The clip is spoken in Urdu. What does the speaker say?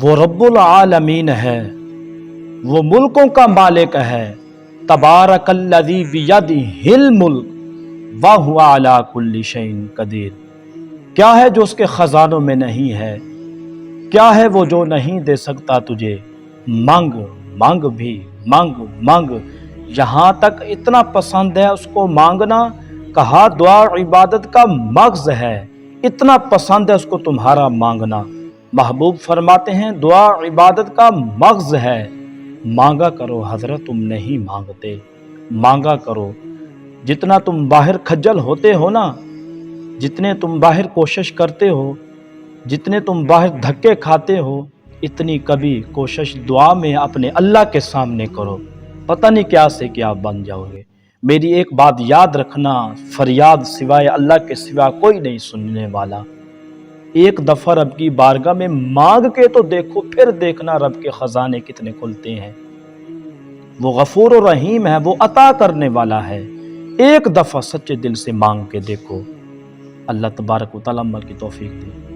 وہ رب العالمین ہے، وہ ملکوں کا مالک ہے۔ تبارک الذی بیدہ الملک وہو علی کل شیء قدیر۔ کیا ہے جو اس کے خزانوں میں نہیں ہے؟ کیا ہے وہ جو نہیں دے سکتا تجھے؟ مانگ مانگ بھی مانگ مانگ، یہاں تک اتنا پسند ہے اس کو مانگنا، کہا دعا عبادت کا مغز ہے، اتنا پسند ہے اس کو تمہارا مانگنا۔ محبوب فرماتے ہیں دعا عبادت کا مغز ہے، مانگا کرو حضرت تم نہیں مانگتے، مانگا کرو۔ جتنا تم باہر کھجل ہوتے ہو نا، جتنے تم باہر کوشش کرتے ہو، جتنے تم باہر دھکے کھاتے ہو، اتنی کبھی کوشش دعا میں اپنے اللہ کے سامنے کرو، پتہ نہیں کیا سے کیا بن جاؤ گے۔ میری ایک بات یاد رکھنا، فریاد سوائے اللہ کے سوا کوئی نہیں سننے والا۔ ایک دفعہ رب کی بارگاہ میں مانگ کے تو دیکھو، پھر دیکھنا رب کے خزانے کتنے کھلتے ہیں۔ وہ غفور و رحیم ہے، وہ عطا کرنے والا ہے۔ ایک دفعہ سچے دل سے مانگ کے دیکھو، اللہ تبارک و تعالی عمل کی توفیق دے۔